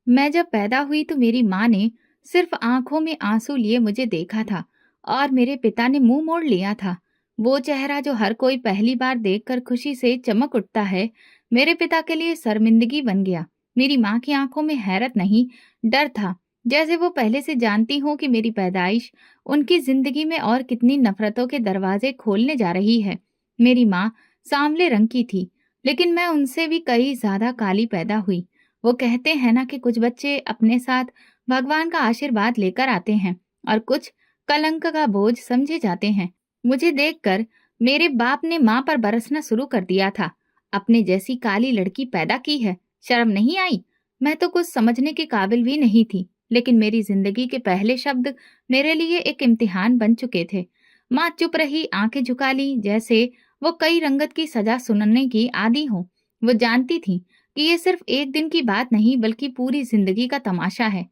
मैं जब पैदा हुई तो मेरी माँ ने सिर्फ आंखों में आंसू लिए मुझे देखा था और मेरे पिता ने मुंह मोड़ लिया था। वो चेहरा जो हर कोई पहली बार देखकर खुशी से चमक उठता है, मेरे पिता के लिए शर्मिंदगी बन गया। मेरी माँ की आंखों में हैरत नहीं, डर था। जैसे वो पहले से जानती हो कि मेरी पैदाइश उनकी जिंदगी में और कितनी नफरतों के दरवाजे खोलने जा रही है। मेरी माँ सांवले रंग की थी, लेकिन मैं उनसे भी कई ज्यादा काली पैदा हुई। वो कहते हैं ना कि कुछ बच्चे अपने साथ भगवान का आशीर्वाद लेकर आते हैं और कुछ कलंक का बोझ समझे जाते हैं। मुझे देखकर मेरे बाप ने माँ पर बरसना शुरू कर दिया था। अपने जैसी काली लड़की पैदा की है, शर्म नहीं आई? मैं तो कुछ समझने के काबिल भी नहीं थी, लेकिन मेरी जिंदगी के पहले शब्द मेरे लिए एक इम्तिहान बन चुके थे। माँ चुप रही, आंखें झुका ली, जैसे वो कई रंगत की सजा सुनने की आदी हो। वो जानती थी कि ये सिर्फ एक दिन की बात नहीं बल्कि पूरी जिंदगी का तमाशा है।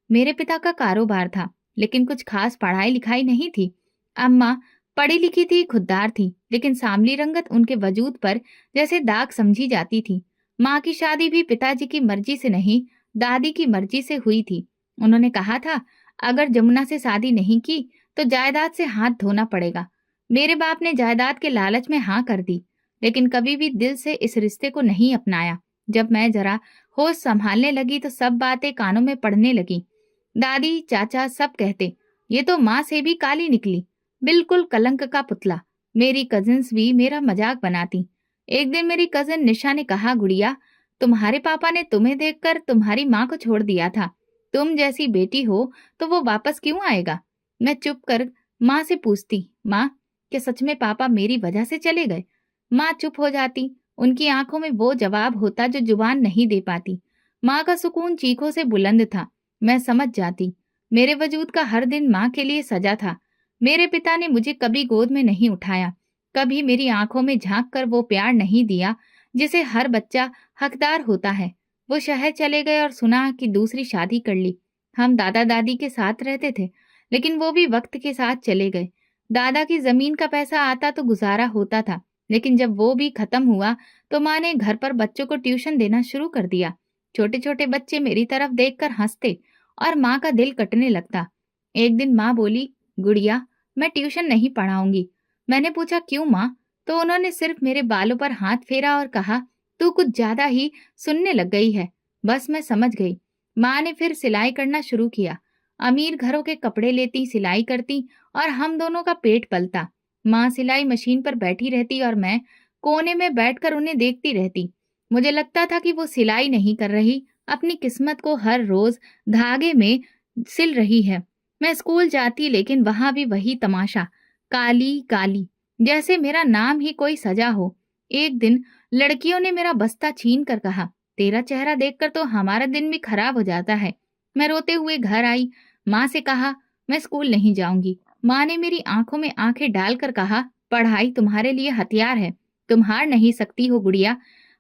मेरे पिता का कारोबार था, लेकिन कुछ खास पढ़ाई लिखाई नहीं थी। अम्मा पढ़ी लिखी थी, खुददार थी, लेकिन सांवली रंगत उनके वजूद पर जैसे दाग समझी जाती थी। माँ की शादी भी पिताजी की मर्जी से नहीं, दादी की मर्जी से हुई थी। उन्होंने कहा था, अगर जमुना से शादी नहीं की तो जायदाद से हाथ धोना पड़ेगा। मेरे बाप ने जायदाद के लालच में हाँ कर दी, लेकिन कभी भी दिल से इस रिश्ते को नहीं अपनाया। जब मैं जरा होश संभालने लगी तो सब बातें कानों में पड़ने लगी। दादी चाचा सब कहते, ये तो माँ से भी काली निकली, बिल्कुल कलंक का पुतला। मेरी कजिन्स भी मेरा मजाक बनाती। एक दिन मेरी कजिन निशा ने कहा, गुड़िया, तुम्हारे पापा ने तुम्हें देखकर तुम्हारी माँ को छोड़ दिया था। तुम जैसी बेटी हो तो वो वापस क्यों आएगा? मैं चुप कर माँ से पूछती, माँ, क्या सच में पापा मेरी वजह से चले गए? माँ चुप हो जाती। उनकी आंखों में वो जवाब होता जो जुबान नहीं दे पाती। माँ का सुकून चीखों से बुलंद था। मैं समझ जाती, मेरे वजूद का हर दिन माँ के लिए सजा था। मेरे पिता ने मुझे कभी गोद में नहीं उठाया, कभी मेरी आंखों में झांक कर वो प्यार नहीं दिया जिसे हर बच्चा हकदार होता है। वो शहर चले गए और सुना कि दूसरी शादी कर ली। हम दादा दादी के साथ रहते थे, लेकिन वो भी वक्त के साथ चले गए। दादा की जमीन का पैसा आता तो गुजारा होता था, लेकिन जब वो भी खत्म हुआ तो माँ ने घर पर बच्चों को ट्यूशन देना शुरू कर दिया। छोटे छोटे बच्चे मेरी तरफ देखकर हंसते और माँ का दिल कटने लगता। एक दिन माँ बोली, गुड़िया, मैं ट्यूशन नहीं पढ़ाऊंगी। मैंने पूछा, क्यों माँ? तो उन्होंने सिर्फ मेरे बालों पर हाथ फेरा और कहा, तू कुछ ज्यादा ही सुनने लग गई है। बस मैं समझ गई। माँ ने फिर सिलाई करना शुरू किया। अमीर घरों के कपड़े लेती, सिलाई करती और हम दोनों का पेट पलता। माँ सिलाई मशीन पर बैठी रहती और मैं कोने में बैठकर उन्हें देखती रहती। मुझे लगता था कि वो सिलाई नहीं कर रही, अपनी किस्मत को हर रोज धागे में सिल रही है। मैं स्कूल जाती, लेकिन वहां भी वही तमाशा, काली काली, जैसे मेरा नाम ही कोई सजा हो। एक दिन लड़कियों ने मेरा बस्ता छीन कर कहा, तेरा चेहरा देखकर तो हमारा दिन भी खराब हो जाता है। मैं रोते हुए घर आई। माँ से कहा, मैं स्कूल नहीं जाऊंगी। माँ ने मेरी आंखों में आंखें डालकर कहा, पढ़ाई तुम्हारे लिए हथियार है, तुम हार नहीं सकती हो गुड़िया।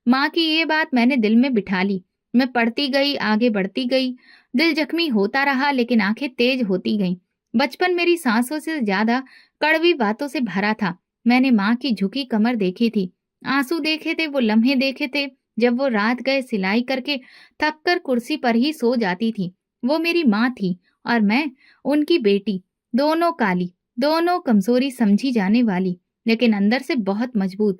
माँ की ये बात मैंने दिल में बिठा ली। मैं पढ़ती गई, आगे बढ़ती गई। दिल जख्मी होता रहा, लेकिन आंखें तेज होती गईं। बचपन मेरी सांसों से ज्यादा कड़वी बातों से भरा था। मैंने माँ की झुकी कमर देखी थी, आंसू देखे थे, वो लम्हे देखे थे जब वो रात गए सिलाई करके थक कर कुर्सी पर ही सो जाती थी। वो मेरी माँ थी और मैं उनकी बेटी, दोनों काली, दोनों कमजोरी समझी जाने वाली, लेकिन अंदर से बहुत मजबूत।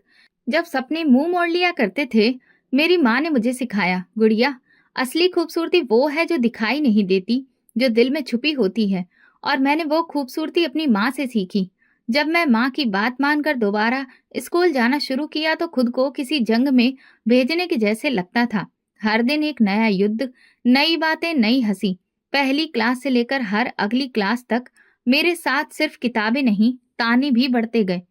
जब सपने मुंह मोड़ लिया करते थे, मेरी माँ ने मुझे सिखाया, गुड़िया, असली खूबसूरती वो है जो दिखाई नहीं देती, जो दिल में छुपी होती है। और मैंने वो खूबसूरती अपनी माँ से सीखी। जब मैं माँ की बात मानकर दोबारा स्कूल जाना शुरू किया तो खुद को किसी जंग में भेजने के जैसे लगता था। हर दिन एक नया युद्ध, नई बातें, नई हंसी। पहली क्लास से लेकर हर अगली क्लास तक मेरे साथ सिर्फ किताबें नहीं, ताने भी बढ़ते गए।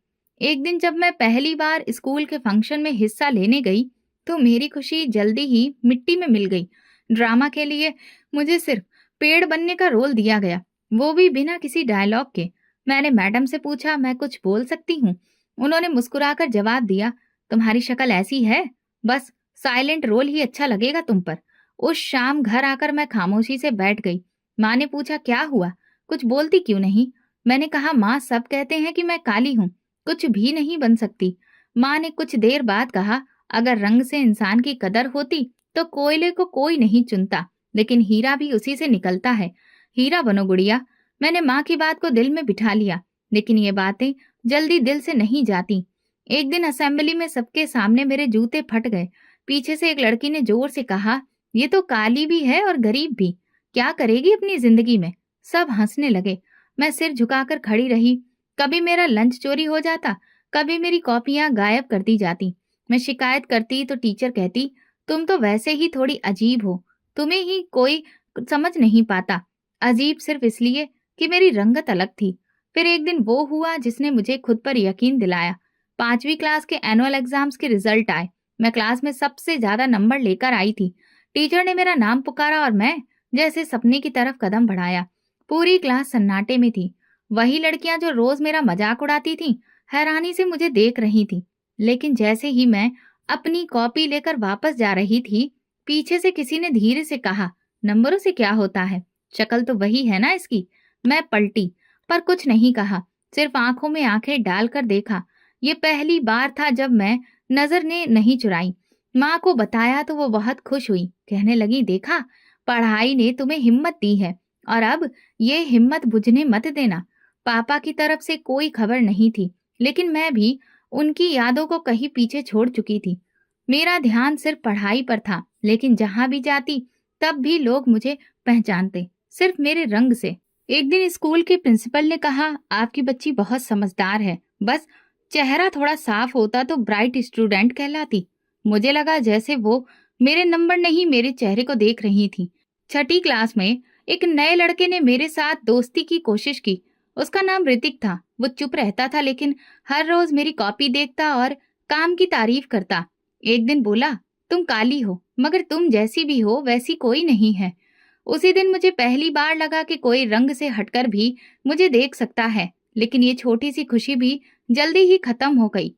एक दिन जब मैं पहली बार स्कूल के फंक्शन में हिस्सा लेने गई तो मेरी खुशी जल्दी ही मिट्टी में मिल गई। ड्रामा के लिए मुझे सिर्फ पेड़ बनने का रोल दिया गया, वो भी बिना किसी डायलॉग के। मैंने मैडम से पूछा, मैं कुछ बोल सकती हूँ? उन्होंने मुस्कुराकर जवाब दिया, तुम्हारी शक्ल ऐसी है, बस साइलेंट रोल ही अच्छा लगेगा तुम पर। उस शाम घर आकर मैं खामोशी से बैठ गई। माँ ने पूछा, क्या हुआ, कुछ बोलती क्यों नहीं? मैंने कहा, माँ, सब कहते हैं कि मैं काली हूँ, कुछ भी नहीं बन सकती। माँ ने कुछ देर बाद कहा, अगर रंग से इंसान की कदर होती तो कोयले को कोई नहीं चुनता, लेकिन हीरा भी उसी से निकलता है। हीरा बनो गुड़िया। मैंने माँ की बात को दिल में बिठा लिया, लेकिन ये बातें जल्दी दिल से नहीं जाती। एक दिन असेंबली में सबके सामने मेरे जूते फट गए। पीछे से एक लड़की ने जोर से कहा, ये तो काली भी है और गरीब भी, क्या करेगी अपनी जिंदगी में। सब हंसने लगे। मैं सिर झुकाकर खड़ी रही। कभी मेरा लंच चोरी हो जाता, कभी मेरी कॉपियां गायब कर दी जाती। मैं शिकायत करती तो टीचर कहती, तुम तो वैसे ही थोड़ी अजीब हो, तुम्हें ही कोई समझ नहीं पाता। अजीब सिर्फ इसलिए कि मेरी रंगत अलग थी। फिर एक दिन वो हुआ जिसने मुझे खुद पर यकीन दिलाया। 5वीं क्लास के एनुअल एग्जाम्स के रिजल्ट आए। मैं क्लास में सबसे ज्यादा नंबर लेकर आई थी। टीचर ने मेरा नाम पुकारा और मैं जैसे सपने की तरफ कदम बढ़ाया। पूरी क्लास सन्नाटे में थी। वही लड़कियां जो रोज मेरा मजाक उड़ाती थीं, हैरानी से मुझे देख रही थी। लेकिन जैसे ही मैं अपनी कॉपी लेकर वापस जा रही थी, पीछे से किसी ने धीरे से कहा, नंबरों से क्या होता है, शक्ल तो वही है ना इसकी। मैं पलटी, पर कुछ नहीं कहा, सिर्फ आंखों में आंखें डालकर देखा। ये पहली बार था जब मैं नजर ने नहीं चुराई। माँ को बताया तो वो बहुत खुश हुई। कहने लगी, देखा, पढ़ाई ने तुम्हें हिम्मत दी है, और अब ये हिम्मत बुझने मत देना। पापा की तरफ से कोई खबर नहीं थी, लेकिन मैं भी उनकी यादों को कहीं पीछे छोड़ चुकी थी। मेरा ध्यान सिर्फ पढ़ाई पर था, लेकिन जहां भी जाती तब भी लोग मुझे पहचानते, सिर्फ मेरे रंग से। एक दिन स्कूल के प्रिंसिपल ने कहा, आपकी बच्ची बहुत समझदार है, बस चेहरा थोड़ा साफ होता तो ब्राइट स्टूडेंट कहलाती। मुझे लगा जैसे वो मेरे नंबर नहीं, मेरे चेहरे को देख रही थी। 6ठी क्लास में एक नए लड़के ने मेरे साथ दोस्ती की कोशिश की। उसका नाम ऋतिक था। वो चुप रहता था, लेकिन हर रोज मेरी कॉपी देखता और काम की तारीफ करता। एक दिन बोला, तुम काली हो, मगर तुम जैसी भी हो वैसी कोई नहीं है। उसी दिन मुझे पहली बार लगा कि कोई रंग से हटकर भी मुझे देख सकता है। लेकिन ये छोटी सी खुशी भी जल्दी ही खत्म हो गई।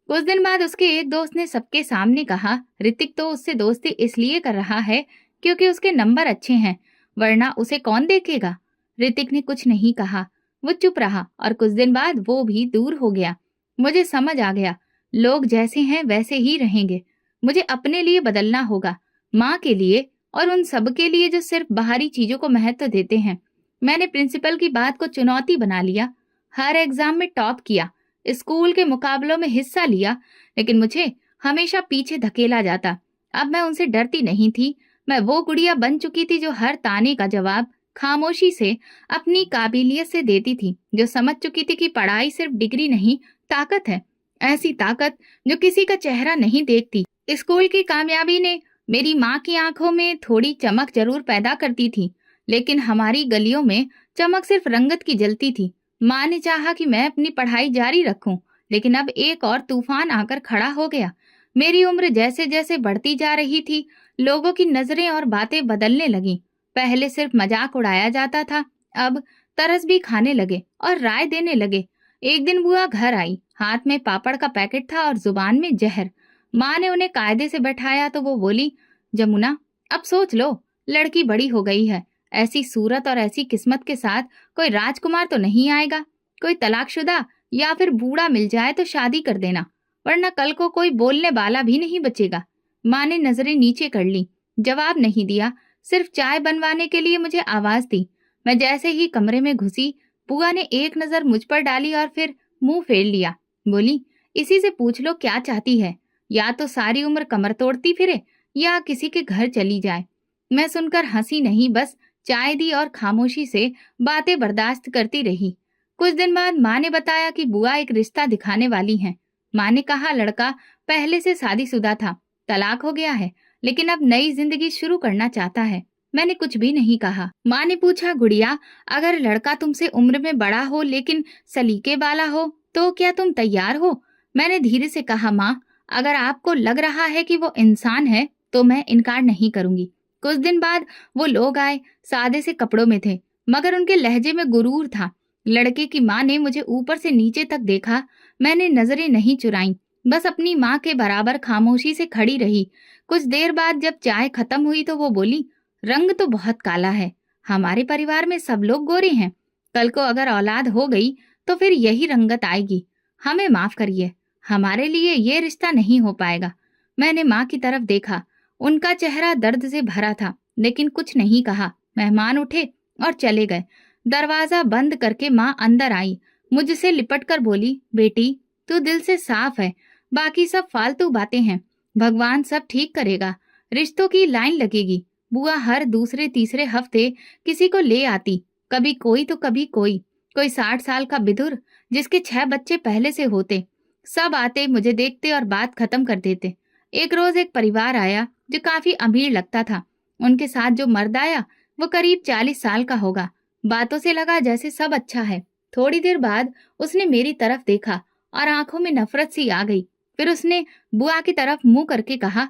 कुछ दिन बाद उसके एक दोस्त ने सबके सामने कहा, ऋतिक तो उससे दोस्ती इसलिए कर रहा है क्योंकि उसके नंबर अच्छे हैं, वरना उसे कौन देखेगा। ऋतिक ने कुछ नहीं कहा, वो चुप रहा और कुछ दिन बाद वो भी दूर हो गया। मुझे समझ आ गया, लोग जैसे हैं वैसे ही रहेंगे। मुझे अपने लिए बदलना होगा, माँ के लिए और उन सब के लिए जो सिर्फ बाहरी चीजों को महत्व देते हैं। मैंने प्रिंसिपल की बात को चुनौती बना लिया। हर एग्जाम में टॉप किया, स्कूल के मुकाबलों में हिस्सा लिया, लेकिन मुझे हमेशा पीछे धकेला जाता। अब मैं उनसे डरती नहीं थी। मैं वो गुड़िया बन चुकी थी जो हर ताने का जवाब खामोशी से अपनी काबिलियत से देती थी, जो समझ चुकी थी कि पढ़ाई सिर्फ डिग्री नहीं, ताकत है। ऐसी ताकत जो किसी का चेहरा नहीं देखती। स्कूल की कामयाबी ने मेरी माँ की आंखों में थोड़ी चमक जरूर पैदा करती थी, लेकिन हमारी गलियों में चमक सिर्फ रंगत की जलती थी। माँ ने चाहा कि मैं अपनी पढ़ाई जारी रखूं, लेकिन अब एक और तूफान आकर खड़ा हो गया। मेरी उम्र जैसे जैसे बढ़ती जा रही थी, लोगों की नजरें और बातें बदलने लगीं। पहले सिर्फ मजाक उड़ाया जाता था, अब तरस भी खाने लगे और राय देने लगे। एक दिन बुआ घर आई, हाथ में पापड़ का पैकेट था और जुबान में जहर। माँ ने उन्हें कायदे से बैठाया तो वो बोली, जमुना, अब सोच लो, लड़की बड़ी हो गई है, ऐसी सूरत और ऐसी किस्मत के साथ कोई राजकुमार तो नहीं आएगा। कोई तलाकशुदा या फिर बूढ़ा मिल जाए तो शादी कर देना, वरना कल को कोई बोलने वाला भी नहीं बचेगा। माँ ने नजरें नीचे कर ली, जवाब नहीं दिया, सिर्फ चाय बनवाने के लिए मुझे आवाज दी। मैं जैसे ही कमरे में घुसी, बुआ ने एक नजर मुझ पर डाली और फिर मुंह फेर लिया। बोली, इसी से पूछ लो क्या चाहती है, या तो सारी उम्र कमर तोड़ती फिरे या किसी के घर चली जाए। मैं सुनकर हंसी नहीं, बस चाय दी और खामोशी से बातें बर्दाश्त करती रही। कुछ दिन बाद माँ ने बताया कि बुआ एक रिश्ता दिखाने वाली हैं। माँ ने कहा, लड़का पहले से शादीशुदा था, तलाक हो गया है, लेकिन अब नई जिंदगी शुरू करना चाहता है। मैंने कुछ भी नहीं कहा। माँ ने पूछा, गुड़िया, अगर लड़का तुमसे उम्र में बड़ा हो लेकिन सलीके वाला हो तो क्या तुम तैयार हो? मैंने धीरे से कहा, माँ, अगर आपको लग रहा है कि वो इंसान है तो मैं इनकार नहीं करूंगी। कुछ दिन बाद वो लोग आए, सादे से कपड़ों में थे, मगर उनके लहजे में गुरूर था। लड़के की माँ ने मुझे ऊपर से नीचे तक देखा। मैंने नजरें नहीं चुराई, बस अपनी माँ के बराबर खामोशी से खड़ी रही। कुछ देर बाद जब चाय खत्म हुई तो वो बोली, रंग तो बहुत काला है, हमारे परिवार में सब लोग गोरे हैं, कल को अगर औलाद हो गई तो फिर यही रंगत आएगी। हमें माफ करिए, हमारे लिए ये रिश्ता नहीं हो पाएगा। मैंने माँ की तरफ देखा, उनका चेहरा दर्द से भरा था। लेकिन कुछ नहीं कहा। मेहमान उठे और चले गए। दरवाजा बंद करके माँ अंदर आई, मुझसे लिपट कर बोली, बेटी तू दिल से साफ है, बाकी सब फालतू बातें हैं। भगवान सब ठीक करेगा, रिश्तों की लाइन लगेगी। बुआ हर दूसरे तीसरे हफ्ते किसी को ले आती, कभी कोई तो कभी कोई। कोई 60 साल का बिधुर जिसके 6 बच्चे पहले से होते। सब आते, मुझे देखते और बात खत्म कर देते। एक रोज एक परिवार आया जो काफी अमीर लगता था। उनके साथ जो मर्द आया वो करीब 40 साल का होगा। बातों से लगा जैसे सब अच्छा है। थोड़ी देर बाद उसने मेरी तरफ देखा और आंखों में नफरत सी आ गई। फिर उसने बुआ की तरफ मुंह करके कहा,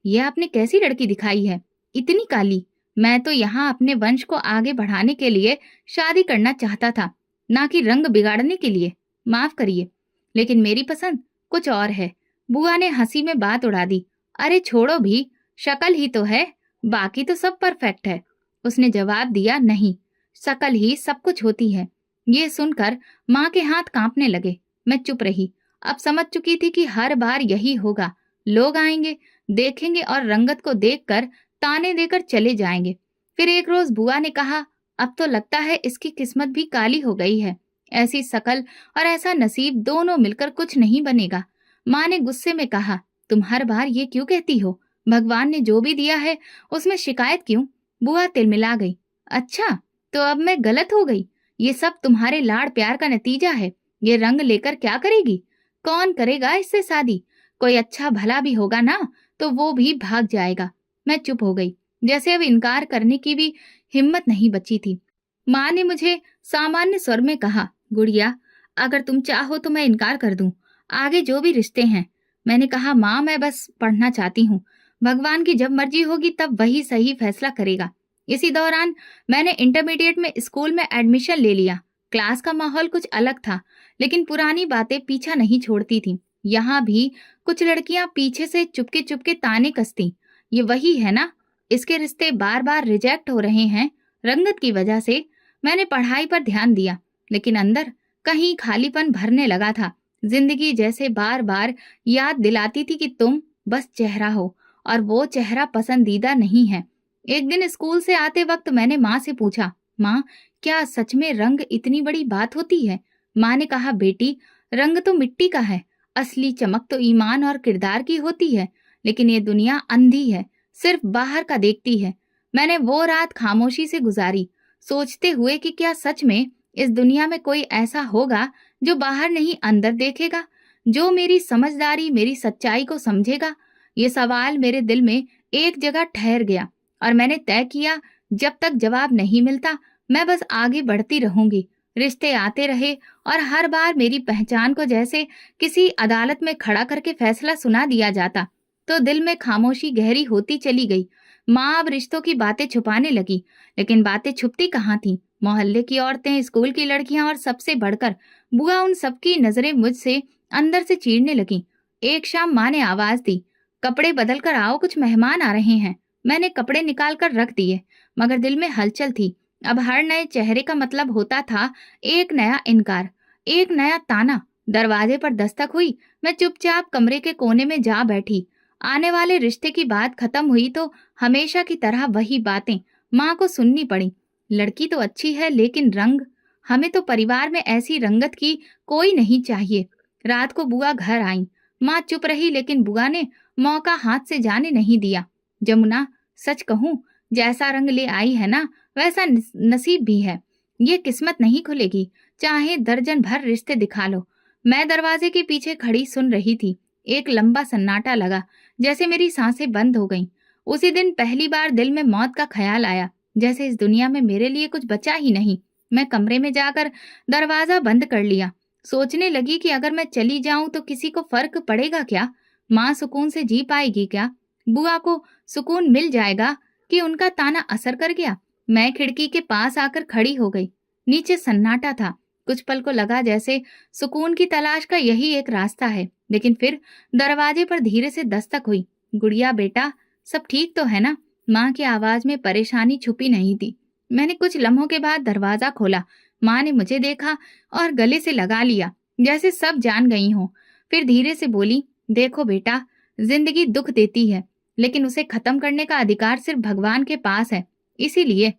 यह आपने कैसी लड़की दिखाई है, इतनी काली। मैं तो यहाँ अपने वंश को आगे बढ़ाने के लिए शादी करना चाहता था, ना कि रंग बिगाड़ने के लिए। माफ करिए, लेकिन मेरी पसंद कुछ और है। बुआ ने हंसी में बात उड़ा दी। अरे छोड़ो भी, शक्ल ही तो है, बाकी तो सब परफेक्ट है। उसने जवाब दिया, नहीं, शक्ल ही सब कुछ होती है। ये सुनकर माँ के हाथ कांपने लगे। मैं चुप रही। अब समझ चुकी थी कि हर बार यही होगा। लोग आएंगे, देखेंगे और रंगत को देखकर ताने देकर चले जाएंगे। फिर एक रोज बुआ ने कहा, अब तो लगता है इसकी किस्मत भी काली हो गई है। ऐसी शकल और ऐसा नसीब दोनों मिलकर कुछ नहीं बनेगा। माँ ने गुस्से में कहा, तुम हर बार ये क्यों कहती हो? भगवान ने जो भी दिया है उसमें शिकायत क्यों? बुआ तिलमिला गई। अच्छा, तो अब मैं गलत हो गई? ये सब तुम्हारे लाड़ प्यार का नतीजा है। ये रंग लेकर क्या करेगी? कौन करेगा इससे शादी? कोई अच्छा भला भी होगा ना, तो वो भी भाग जाएगा। मैं चुप हो गई, जैसे अब इनकार करने की भी हिम्मत नहीं बची थी। माँ ने मुझे सामान्य स्वर में कहा, गुड़िया, अगर तुम चाहो तो मैं इनकार कर दूं, आगे जो भी रिश्ते हैं। मैंने कहा, माँ मैं बस पढ़ना चाहती हूँ, भगवान की जब मर्जी होगी तब वही सही फैसला करेगा। इसी दौरान मैंने इंटरमीडिएट में स्कूल में एडमिशन ले लिया। क्लास का माहौल कुछ अलग था, लेकिन पुरानी बातें पीछा नहीं छोड़ती थीं। यहाँ भी कुछ लड़कियां पीछे से चुपके चुपके ताने कसती, ये वही है ना, इसके रिश्ते बार बार रिजेक्ट हो रहे हैं रंगत की वजह से। मैंने पढ़ाई पर ध्यान दिया, लेकिन अंदर कहीं खालीपन भरने लगा था। जिंदगी जैसे बार बार याद दिलाती थी कि तुम बस चेहरा हो और वो चेहरा पसंदीदा नहीं है। एक दिन स्कूल से आते वक्त मैंने माँ से पूछा, माँ क्या सच में रंग इतनी बड़ी बात होती है? माँ ने कहा, बेटी रंग तो मिट्टी का है, असली चमक तो ईमान और किरदार की होती है। लेकिन ये दुनिया अंधी है, सिर्फ बाहर का देखती है। मैंने वो रात खामोशी से गुजारी, सोचते हुए कि क्या सच में इस दुनिया में कोई ऐसा होगा जो बाहर नहीं अंदर देखेगा, जो मेरी समझदारी मेरी सच्चाई को समझेगा। ये सवाल मेरे दिल में एक जगह ठहर गया और मैंने तय किया, जब तक जवाब नहीं मिलता मैं बस आगे बढ़ती रहूंगी। रिश्ते आते रहे और हर बार मेरी पहचान को जैसे किसी अदालत में खड़ा करके फैसला सुना दिया जाता, तो दिल में खामोशी गहरी होती चली गई। माँ अब रिश्तों की बातें छुपाने लगी, लेकिन बातें छुपती कहाँ थीं? मोहल्ले की औरतें, स्कूल की लड़कियां और सबसे बढ़कर बुआ, उन सबकी नजरें मुझसे अंदर से चीरने लगी। एक शाम माँ ने आवाज दी, कपड़े बदल कर आओ, कुछ मेहमान आ रहे हैं। मैंने कपड़े निकाल कर रख दिए, मगर दिल में हलचल थी। अब हर नए चेहरे का मतलब होता था एक नया इनकार, एक नया ताना। दरवाजे पर दस्तक हुई। मैं चुपचाप कमरे के कोने में जा बैठी। आने वाले रिश्ते की बात खत्म हुई तो हमेशा की तरह वही बातें माँ को सुननी पड़ी। लड़की तो अच्छी है, लेकिन रंग, हमें तो परिवार में ऐसी रंगत की कोई नहीं चाहिए। रात को बुआ घर आई। माँ चुप रही, लेकिन बुआ ने मौका हाथ से जाने नहीं दिया। जमुना, सच कहूं, जैसा रंग ले आई है ना, वैसा नसीब भी है। ये किस्मत नहीं खुलेगी, चाहे दर्जन भर रिश्ते दिखा लो। मैं दरवाजे के पीछे खड़ी सुन रही थी। एक लंबा सन्नाटा लगा, जैसे मेरी सांसें बंद हो गईं। उसी दिन पहली बार दिल में मौत का ख्याल आया, जैसे इस दुनिया में मेरे लिए कुछ बचा ही नहीं। मैं कमरे में जाकर दरवाजा बंद कर लिया। सोचने लगी कि अगर मैं चली जाऊं तो किसी को फर्क पड़ेगा क्या? माँ सुकून से जी पाएगी क्या? बुआ को सुकून मिल जाएगा कि उनका ताना असर कर गया? मैं खिड़की के पास आकर खड़ी हो गई। नीचे सन्नाटा था। कुछ पल को लगा जैसे सुकून की तलाश का यही एक रास्ता है, लेकिन फिर दरवाजे पर धीरे से दस्तक हुई। गुड़िया बेटा, सब ठीक तो है ना? माँ की आवाज में परेशानी छुपी नहीं थी। मैंने कुछ लम्हों के बाद दरवाजा खोला। माँ ने मुझे देखा और गले से लगा लिया, जैसे सब जान गई हो। फिर धीरे से बोली, देखो बेटा, जिंदगी दुख देती है, लेकिन उसे खत्म करने का अधिकार सिर्फ भगवान के पास है। इसीलिए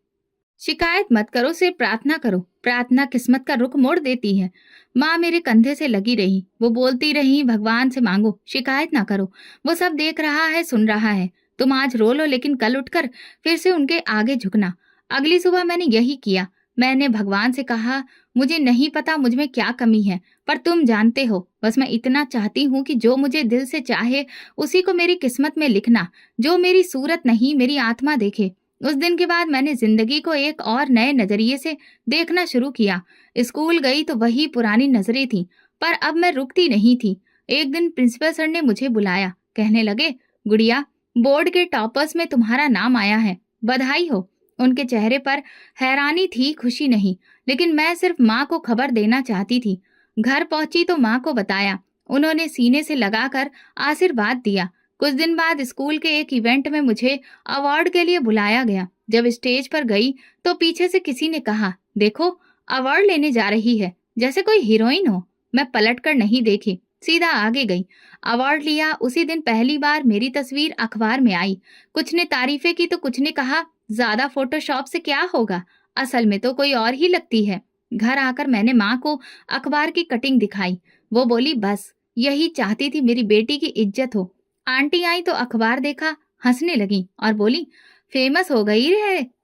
शिकायत मत करो, सिर्फ प्रार्थना करो। प्रार्थना किस्मत का रुख मोड़ देती है। माँ मेरे कंधे से लगी रही। वो बोलती रही, भगवान से मांगो, शिकायत ना करो। वो सब देख रहा है, सुन रहा है। तुम आज रो लो, लेकिन कल उठकर फिर से उनके आगे झुकना। अगली सुबह मैंने यही किया। मैंने भगवान से कहा, मुझे नहीं पता मुझ में क्या कमी है, पर तुम जानते हो। बस मैं इतना चाहती हूँ कि जो मुझे दिल से चाहे उसी को मेरी किस्मत में लिखना। जो मेरी सूरत नहीं, मेरी आत्मा देखे। उस दिन के बाद मैंने जिंदगी को एक और नए नजरिए से देखना शुरू किया। स्कूल गई तो वही पुरानी नजरें थी, पर अब मैं रुकती नहीं थी। एक दिन प्रिंसिपल सर ने मुझे बुलाया। कहने लगे, गुड़िया, बोर्ड के टॉपर्स में तुम्हारा नाम आया है, बधाई हो। उनके चेहरे पर हैरानी थी, खुशी नहीं। लेकिन मैं सिर्फ माँ को खबर देना चाहती थी। घर पहुंची तो माँ को बताया। उन्होंने सीने से लगाकर आशीर्वाद दिया। कुछ दिन बाद स्कूल के एक इवेंट में मुझे अवार्ड के लिए बुलाया गया। जब स्टेज पर गई तो पीछे से किसी ने कहा, देखो, अवार्ड लेने जा रही है, जैसे कोई हीरोइन हो। मैं पलटकर नहीं देखी, सीधा आगे गई। अवार्ड लिया। उसी दिन पहली बार मेरी तस्वीर अखबार में आई। कुछ ने तारीफें की तो कुछ ने कहा, ज्यादा फोटोशॉप से क्या होगा, असल में तो कोई और ही लगती है। घर आकर मैंने माँ को अखबार की कटिंग दिखाई। वो बोली, बस यही चाहती थी मेरी बेटी की इज्जत हो। आंटी आई तो अखबार देखा, हंसने लगी और बोली, फेमस हो गई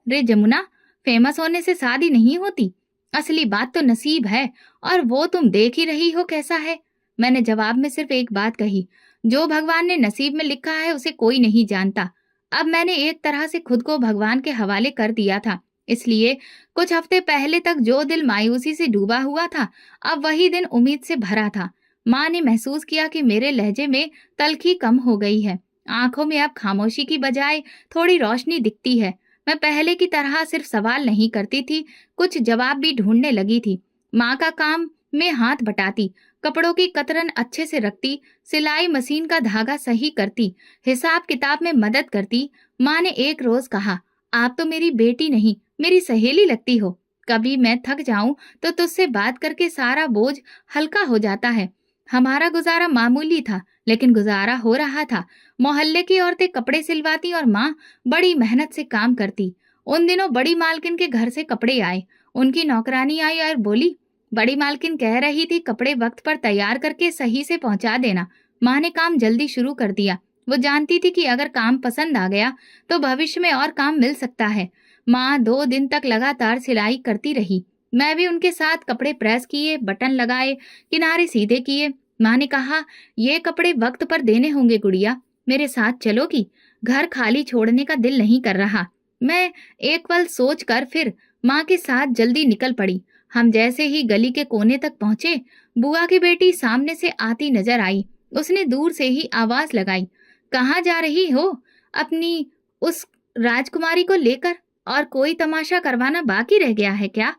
रे जमुना, फेमस होने से शादी नहीं होती, असली बात तो नसीब है, और वो तुम देख ही रही हो कैसा है। मैंने जवाब में सिर्फ एक बात कही, जो भगवान ने नसीब में लिखा है उसे कोई नहीं जानता। अब मैंने एक तरह से खुद को भगवान के हवाले कर दिया था। इसलिए कुछ हफ्ते पहले तक जो दिल मायूसी से डूबा हुआ था, अब वही दिन उम्मीद से भरा था। माँ ने महसूस किया कि मेरे लहजे में तल्खी कम हो गई है। आंखों में अब खामोशी की बजाय थोड़ी रोशनी दिखती है। मैं पहले की तरह सिर्फ सवाल नहीं करती थी, कुछ जवाब भी ढूंढने लगी थी। माँ का काम में हाथ बटाती, कपड़ों की कतरन अच्छे से रखती, सिलाई मशीन का धागा सही करती, हिसाब किताब में मदद करती। माँ ने एक रोज कहा, आप तो मेरी बेटी नहीं, मेरी सहेली लगती हो। कभी मैं थक जाऊं तो तुझसे बात करके सारा बोझ हल्का हो जाता है। हमारा गुजारा मामूली था, लेकिन गुजारा हो रहा था। मोहल्ले की औरतें कपड़े सिलवाती और माँ बड़ी मेहनत से काम करती। उन दिनों बड़ी मालकिन के घर से कपड़े आए। उनकी नौकरानी आई और बोली, बड़ी मालकिन कह रही थी कपड़े वक्त पर तैयार करके सही से पहुंचा देना। माँ ने काम जल्दी शुरू कर दिया। वो जानती थी कि अगर काम पसंद आ गया तो भविष्य में और काम मिल सकता है। माँ 2 दिन तक लगातार सिलाई करती रही। मैं भी उनके साथ कपड़े प्रेस किए, बटन लगाए, किनारे सीधे किए। माँ ने कहा, ये कपड़े वक्त पर देने होंगे गुड़िया, मेरे साथ चलोगी? घर खाली छोड़ने का दिल नहीं कर रहा। मैं एक पल सोचकर फिर माँ के साथ जल्दी निकल पड़ी। हम जैसे ही गली के कोने तक पहुंचे, बुआ की बेटी सामने से आती नजर आई। उसने दूर से ही आवाज लगाई, कहाँ जा रही हो? अपनी उस राजकुमारी को लेकर? और कोई तमाशा करवाना बाकी रह गया है क्या?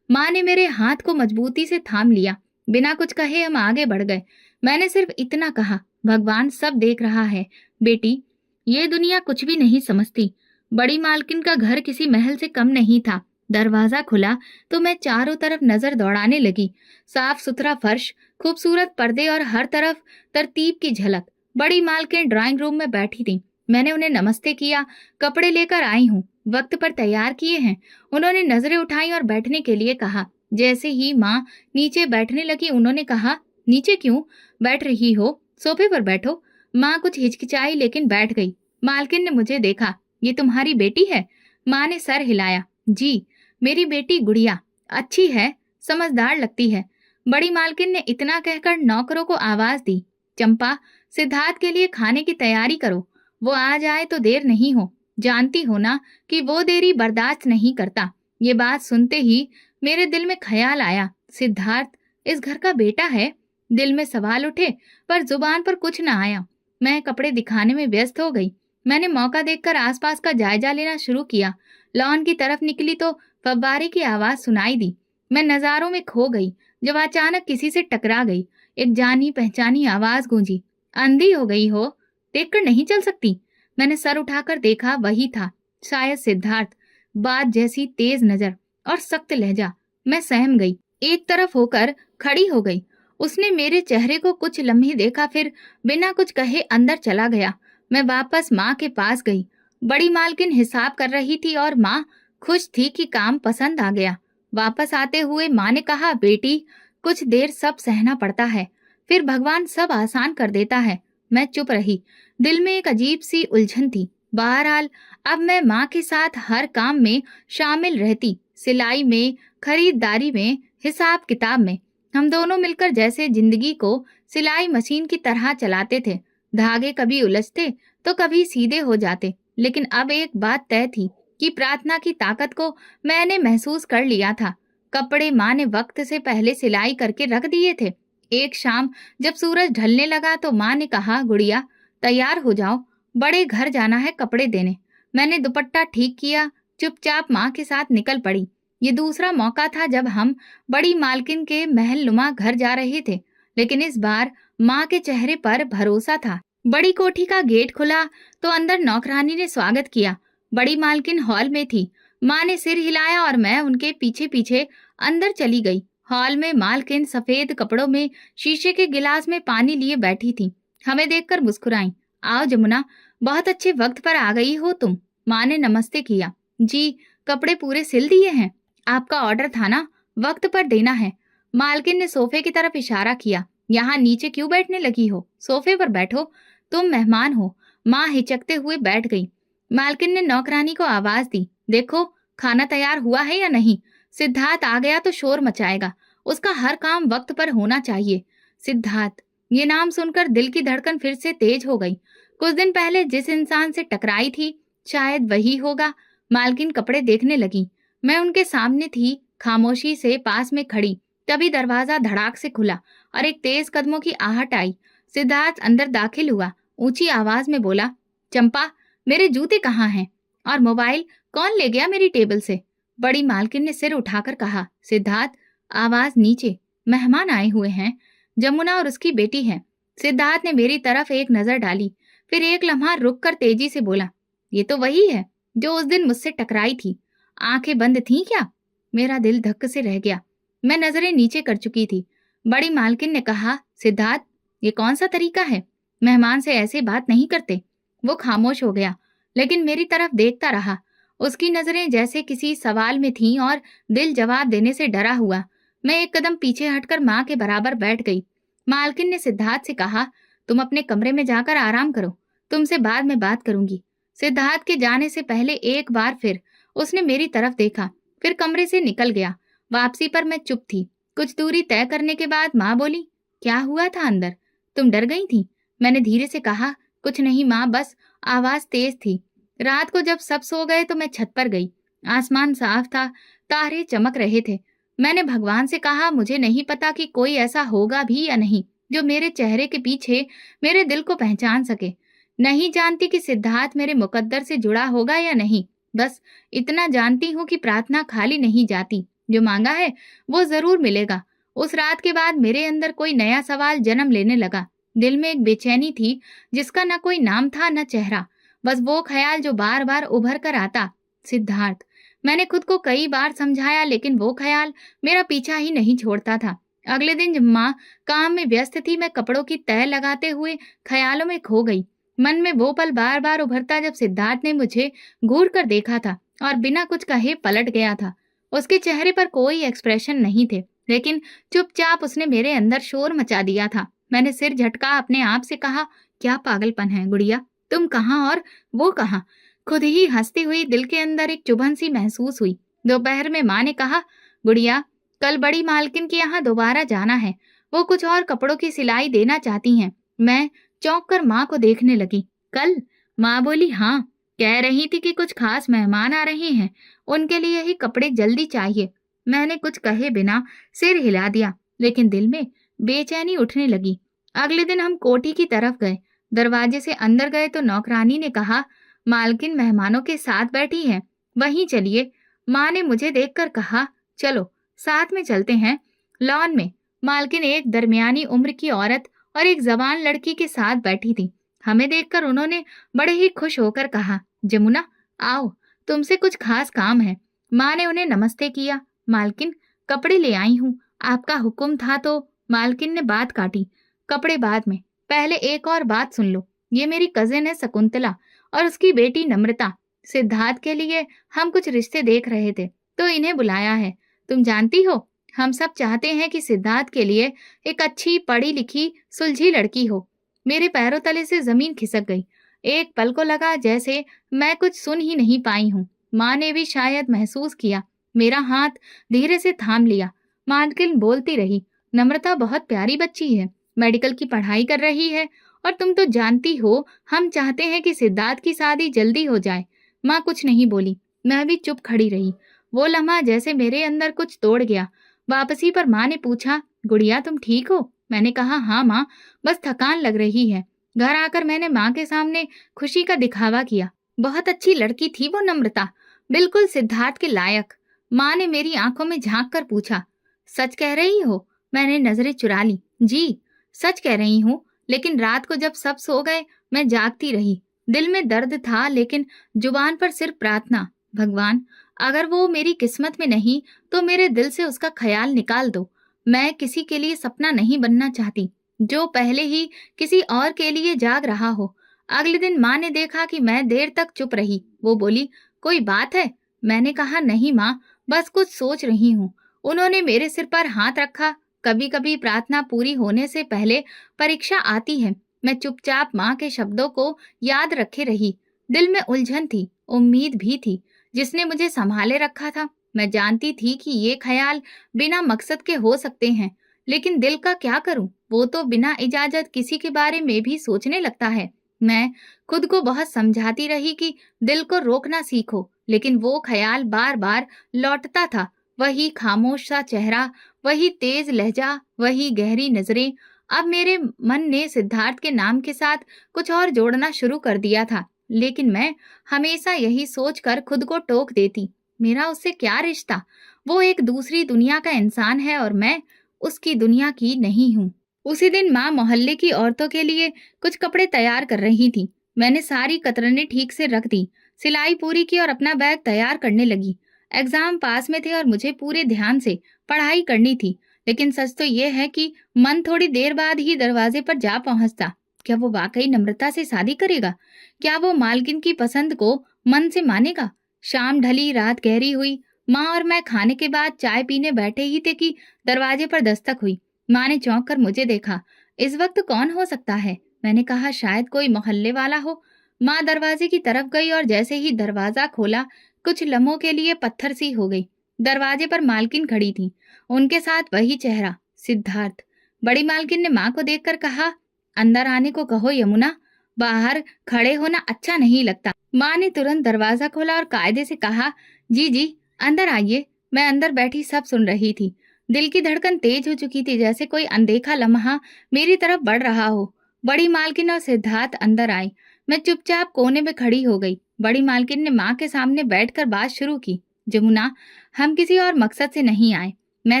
माँ ने मेरे हाथ को मजबूती से थाम लिया। बिना कुछ कहे हम आगे बढ़ गए। मैंने सिर्फ इतना कहा, भगवान सब देख रहा है बेटी, ये दुनिया कुछ भी नहीं समझती। बड़ी मालकिन का घर किसी महल से कम नहीं था। दरवाजा खुला तो मैं चारों तरफ नजर दौड़ाने लगी। साफ सुथरा फर्श, खूबसूरत पर्दे और हर तरफ तरतीब की झलक। बड़ी मालकिन ड्राइंग रूम में बैठी थी। मैंने उन्हें नमस्ते किया। कपड़े लेकर आई हूँ, वक्त पर तैयार किए हैं। उन्होंने नजरें उठाई और बैठने के लिए कहा। जैसे ही माँ नीचे बैठने लगी, उन्होंने कहा, नीचे क्यों बैठ रही हो, सोफे पर बैठो। माँ कुछ हिचकिचाई लेकिन बैठ गई। मालकिन ने मुझे देखा, ये तुम्हारी बेटी है? माँ ने सर हिलाया। जी, मेरी बेटी गुड़िया अच्छी है, समझदार लगती है। बड़ी मालकिन ने इतना कहकर नौकरों को आवाज दी, चंपा, सिद्धार्थ के लिए खाने की तैयारी करो। वो आ जाए तो देर नहीं हो। जानती हो ना कि वो देरी बर्दाश्त नहीं करता। ये बात सुनते ही मेरे दिल में ख्याल आया, सिद्धार्थ इस घर का बेटा है। दिल में सवाल उठे पर जुबान पर कुछ न आया। मैं कपड़े दिखाने में व्यस्त हो गई। मैंने मौका देखकर आसपास का जायजा लेना शुरू किया। लॉन की तरफ निकली तो फव्वारे की आवाज सुनाई दी। मैं नजारों में खो गई जब अचानक किसी से टकरा गई। एक जानी पहचानी आवाज गूंजी, अंधी हो गई हो, देखकर नहीं चल सकती? मैंने सर उठाकर देखा, वही था, शायद सिद्धार्थ। बात जैसी तेज नजर और सख्त लहजा। मैं सहम गई, एक तरफ होकर खड़ी हो गई। उसने मेरे चेहरे को कुछ लम्हे देखा, फिर बिना कुछ कहे अंदर चला गया। मैं वापस माँ के पास गई। बड़ी मालकिन हिसाब कर रही थी और माँ खुश थी कि काम पसंद आ गया। वापस आते हुए माँ ने कहा, बेटी, कुछ देर सब सहना पड़ता है, फिर भगवान सब आसान कर देता है। मैं चुप रही। दिल में एक अजीब सी उलझन थी। बहरहाल अब मैं माँ के साथ हर काम में शामिल रहती, सिलाई में, खरीदारी में, हिसाब किताब में। हम दोनों मिलकर जैसे जिंदगी को सिलाई मशीन की तरह चलाते थे। धागे कभी उलझते तो कभी सीधे हो जाते, लेकिन अब एक बात तय थी कि प्रार्थना की ताकत को मैंने महसूस कर लिया था। कपड़े माँ ने वक्त से पहले सिलाई करके रख दिए थे। एक शाम जब सूरज ढलने लगा तो माँ ने कहा, गुड़िया, तैयार हो जाओ, बड़े घर जाना है कपड़े देने। मैंने दुपट्टा ठीक किया, चुपचाप माँ के साथ निकल पड़ी। ये दूसरा मौका था जब हम बड़ी मालकिन के महल नुमा घर जा रहे थे, लेकिन इस बार माँ के चेहरे पर भरोसा था। बड़ी कोठी का गेट खुला तो अंदर नौकरानी ने स्वागत किया। बड़ी मालकिन हॉल में थी। माँ ने सिर हिलाया और मैं उनके पीछे पीछे अंदर चली गई। हॉल में मालकिन सफेद कपड़ों में शीशे के गिलास में पानी लिए बैठी थी। हमें देखकर मुस्कुराई। आओ जमुना, बहुत अच्छे वक्त पर आ गई हो तुम। माँ ने नमस्ते किया। जी, कपड़े पूरे सिल दिए हैं। आपका ऑर्डर था ना, वक्त पर देना है। मालकिन ने सोफे की तरफ इशारा किया। यहाँ नीचे क्यों बैठने लगी हो, सोफे पर बैठो, तुम मेहमान हो। माँ हिचकते हुए बैठ गई। मालकिन ने नौकरानी को आवाज दी, देखो खाना तैयार हुआ है या नहीं। सिद्धार्थ आ गया तो शोर मचाएगा, उसका हर काम वक्त पर होना चाहिए। सिद्धार्थ, ये नाम सुनकर दिल की धड़कन फिर से तेज हो गई। कुछ दिन पहले जिस इंसान से टकराई थी, शायद वही होगा। मालकिन कपड़े देखने लगी। मैं उनके सामने थी, खामोशी से पास में खड़ी। तभी दरवाजा धड़ाक से खुला और एक तेज कदमों की आहट आई। सिद्धार्थ अंदर दाखिल हुआ। ऊंची आवाज में बोला, चंपा, मेरे जूते कहाँ हैं? और मोबाइल कौन ले गया मेरी टेबल से? बड़ी मालकिन ने सिर उठाकर कहा। सिद्धार्थ, आवाज नीचे, मेहमान आए हुए हैं, जमुना और उसकी बेटी है। सिद्धार्थ ने मेरी तरफ एक नजर डाली, फिर एक लम्हा रुक कर तेजी से बोला, ये तो वही है जो उस दिन मुझसे टकराई थी। आंखें बंद थी क्या? मेरा दिल धक्क से रह गया। मैं नजरें नीचे कर चुकी थी। बड़ी मालकिन ने कहा, सिद्धार्थ, ये कौन सा तरीका है? मेहमान से ऐसे बात नहीं करते। वो खामोश हो गया, लेकिन मेरी तरफ देखता रहा। उसकी नजरें जैसे किसी सवाल में थीं और दिल जवाब देने से डरा हुआ। मैं एक कदम पीछे हटकर माँ के बराबर बैठ गई। मालकिन ने सिद्धार्थ से कहा, तुम अपने कमरे में जाकर आराम करो, तुमसे बाद में बात करूंगी। सिद्धार्थ के जाने से पहले एक बार फिर उसने मेरी तरफ देखा, फिर कमरे से निकल गया। वापसी पर मैं चुप थी। कुछ दूरी तय करने के बाद माँ बोली, क्या हुआ था अंदर? तुम डर गई थी? मैंने धीरे से कहा, कुछ नहीं माँ, बस आवाज तेज थी। रात को जब सब सो गए तो मैं छत पर गई। आसमान साफ था, तारे चमक रहे थे। मैंने भगवान से कहा, मुझे नहीं पता कि कोई ऐसा होगा भी या नहीं जो मेरे चेहरे के पीछे मेरे दिल को पहचान सके। नहीं जानती कि सिद्धार्थ मेरे मुकद्दर से जुड़ा होगा या नहीं, बस इतना जानती हूँ कि प्रार्थना खाली नहीं जाती। जो मांगा है वो जरूर मिलेगा। उस रात के बाद मेरे अंदर कोई नया सवाल जन्म लेने लगा। दिल में एक बेचैनी थी जिसका न कोई नाम था न चेहरा, बस वो ख्याल जो बार बार उभर कर आता, सिद्धार्थ। मैंने खुद को कई बार समझाया, लेकिन वो ख्याल मेरा पीछा ही नहीं छोड़ता था। अगले दिन जब माँ काम में व्यस्त थी, मैं कपड़ों की तह लगाते हुए ख्यालों में खो गई। मन में वो पल बार बार उभरता जब सिद्धार्थ ने मुझे घूर कर देखा था और बिना कुछ कहे पलट गया था। उसके चेहरे पर कोई एक्सप्रेशन नहीं थे, लेकिन चुपचाप उसने मेरे अंदर शोर मचा दिया था। मैंने सिर झटका अपने आप से कहा, क्या पागलपन है गुड़िया, तुम कहाँ और वो कहाँ? खुद ही हंसती हुई दिल के अंदर एक चुभन सी महसूस हुई। दोपहर में माँ ने कहा, गुड़िया, कल बड़ी मालकिन के यहाँ दोबारा जाना है, वो कुछ और कपड़ों की सिलाई देना चाहती हैं। मैं चौंक कर माँ को देखने लगी। कल? माँ बोली, हाँ, कह रही थी कि कुछ खास मेहमान आ रहे हैं, उनके लिए ही कपड़े जल्दी चाहिए। मैंने कुछ कहे बिना सिर हिला दिया, लेकिन दिल में बेचैनी उठने लगी। अगले दिन हम कोठी की तरफ गए। दरवाजे से अंदर गए तो नौकरानी ने कहा, मालकिन मेहमानों के साथ बैठी है, वहीं चलिए। माँ ने मुझे देखकर कहा, चलो साथ में चलते हैं। लॉन में मालकिन एक दरमियानी उम्र की औरत और एक जवान लड़की के साथ बैठी थी। हमें देखकर उन्होंने बड़े ही खुश होकर कहा, जमुना, आओ, तुमसे कुछ खास काम है। माँ ने उन्हें नमस्ते किया। मालकिन, कपड़े ले आई हूँ, आपका हुक्म था तो। मालकिन ने बात काटी, कपड़े बाद में, पहले एक और बात सुन लो। ये मेरी कजिन है शकुंतला और उसकी बेटी नम्रता। सिद्धार्थ के लिए हम कुछ रिश्ते देख रहे थे, तो इन्हें बुलाया है। तुम जानती हो, हम सब चाहते हैं कि सिद्धार्थ के लिए एक अच्छी पढ़ी लिखी सुलझी लड़की हो। मेरे पैरों तले से जमीन खिसक गई। एक पल को लगा जैसे मैं कुछ सुन ही नहीं पाई हूँ। माँ ने भी शायद महसूस किया। मेरा हाथ धीरे से थाम लिया। मालकिन बोलती रही, नम्रता बहुत प्यारी बच्ची है, मेडिकल की पढ़ाई कर रही है, और तुम तो जानती हो हम चाहते हैं कि सिद्धार्थ की शादी जल्दी हो जाए। माँ कुछ नहीं बोली। मैं भी चुप खड़ी रही। वो लम्हा जैसे मेरे अंदर कुछ तोड़ गया। वापसी पर माँ ने पूछा, गुड़िया तुम ठीक हो? मैंने कहा, हाँ माँ, बस थकान लग रही है। घर आकर मैंने माँ के सामने खुशी का दिखावा किया। बहुत अच्छी लड़की थी वो नम्रता, बिल्कुल सिद्धार्थ के लायक। माँ ने मेरी आंखों में झांक कर पूछा, सच कह रही हो? मैंने नजरें चुरा ली। जी, सच कह रही हूँ, लेकिन रात को जब सब सो गए मैं जागती रही। दिल में दर्द था, लेकिन जुबान पर सिर्फ प्रार्थना, भगवान, अगर वो मेरी किस्मत में नहीं तो मेरे दिल से उसका ख्याल निकाल दो। मैं किसी के लिए सपना नहीं बनना चाहती जो पहले ही किसी और के लिए जाग रहा हो। अगले दिन माँ ने देखा कि मैं देर तक चुप रही। वो बोली, कोई बात है? मैंने कहा, नहीं माँ, बस कुछ सोच रही हूँ। उन्होंने मेरे सिर पर हाथ रखा। कभी कभी प्रार्थना पूरी होने से पहले परीक्षा आती है। मैं चुपचाप माँ के शब्दों को याद रखे रही। दिल में उलझन थी, उम्मीद भी थी, जिसने मुझे संभाले रखा था। मैं जानती थी कि ये ख्याल बिना मकसद के हो सकते हैं, लेकिन दिल का क्या करूं? वो तो बिना इजाजत किसी के बारे में भी सोचने लगता है। मैं खुद को बहुत समझाती रही कि दिल को रोकना सीखो, लेकिन वो ख्याल बार बार लौटता था। वही खामोश सा चेहरा, वही तेज लहजा, वही गहरी नजरें। अब मेरे मन ने सिद्धार्थ के नाम के साथ कुछ और जोड़ना शुरू कर दिया था, लेकिन मैं हमेशा यही सोचकर खुद को टोक देती, मेरा उससे क्या रिश्ता? वो एक दूसरी दुनिया का इंसान है और मैं उसकी दुनिया की नहीं हूँ। उसी दिन माँ मोहल्ले की औरतों के लिए कुछ कपड़े तैयार कर रही थी। मैंने सारी कतरनें ठीक से रख दी, सिलाई पूरी की और अपना बैग तैयार करने लगी। एग्जाम पास में थे और मुझे पूरे ध्यान से पढ़ाई करनी थी, लेकिन सच तो ये है कि मन थोड़ी देर बाद ही दरवाजे पर जा पहुंचता। क्या वो वाकई नम्रता से शादी करेगा? क्या वो मालकिन की पसंद को मन से मानेगा? शाम ढली, रात गहरी हुई। माँ और मैं खाने के बाद चाय पीने बैठे ही थे कि दरवाजे पर दस्तक हुई। माँ ने चौंक कर मुझे देखा। इस वक्त कौन हो सकता है? मैंने कहा, शायद कोई मोहल्ले वाला हो। माँ दरवाजे की तरफ गई और जैसे ही दरवाजा खोला, कुछ लम्हों के लिए पत्थर सी हो गई। दरवाजे पर मालकिन खड़ी थी, उनके साथ वही चेहरा, सिद्धार्थ। बड़ी मालकिन ने माँ को देखकर कहा, अंदर आने को कहो यमुना, बाहर खड़े होना अच्छा नहीं लगता। माँ ने तुरंत दरवाजा खोला और कायदे से कहा, जी जी, अंदर आइए। मैं अंदर बैठी सब सुन रही थी। दिल की धड़कन तेज हो चुकी थी, जैसे कोई अनदेखा लम्हा मेरी तरफ बढ़ रहा हो। बड़ी मालकिन और सिद्धार्थ अंदर आए। मैं चुपचाप कोने में खड़ी हो गई। बड़ी मालकिन ने माँ के सामने बैठकर बात शुरू की, जमुना, हम किसी और मकसद से नहीं आए। मैं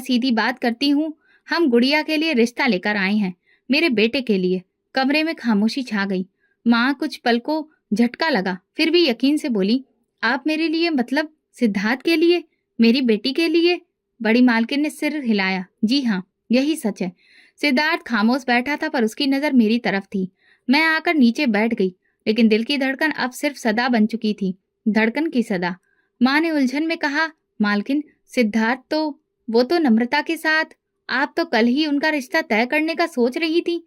सीधी बात करती हूँ, हम गुड़िया के लिए रिश्ता लेकर आए हैं, मेरे बेटे के लिए। कमरे में खामोशी छा गई। माँ कुछ पल को झटका लगा, फिर भी यकीन से बोली, आप मेरे लिए मतलब सिद्धार्थ के लिए, मेरी बेटी के लिए? बड़ी मालकिन ने सिर हिलाया, जी हाँ, यही सच है। सिद्धार्थ खामोश बैठा था, पर उसकी नजर मेरी तरफ थी। मैं आकर नीचे बैठ गई, लेकिन दिल की धड़कन अब सिर्फ सदा बन चुकी थी, धड़कन की सदा। माँ ने उलझन में कहा, मालकिन, सिद्धार्थ तो, वो तो नम्रता के साथ, आप तो कल ही उनका रिश्ता तय करने का सोच रही थी।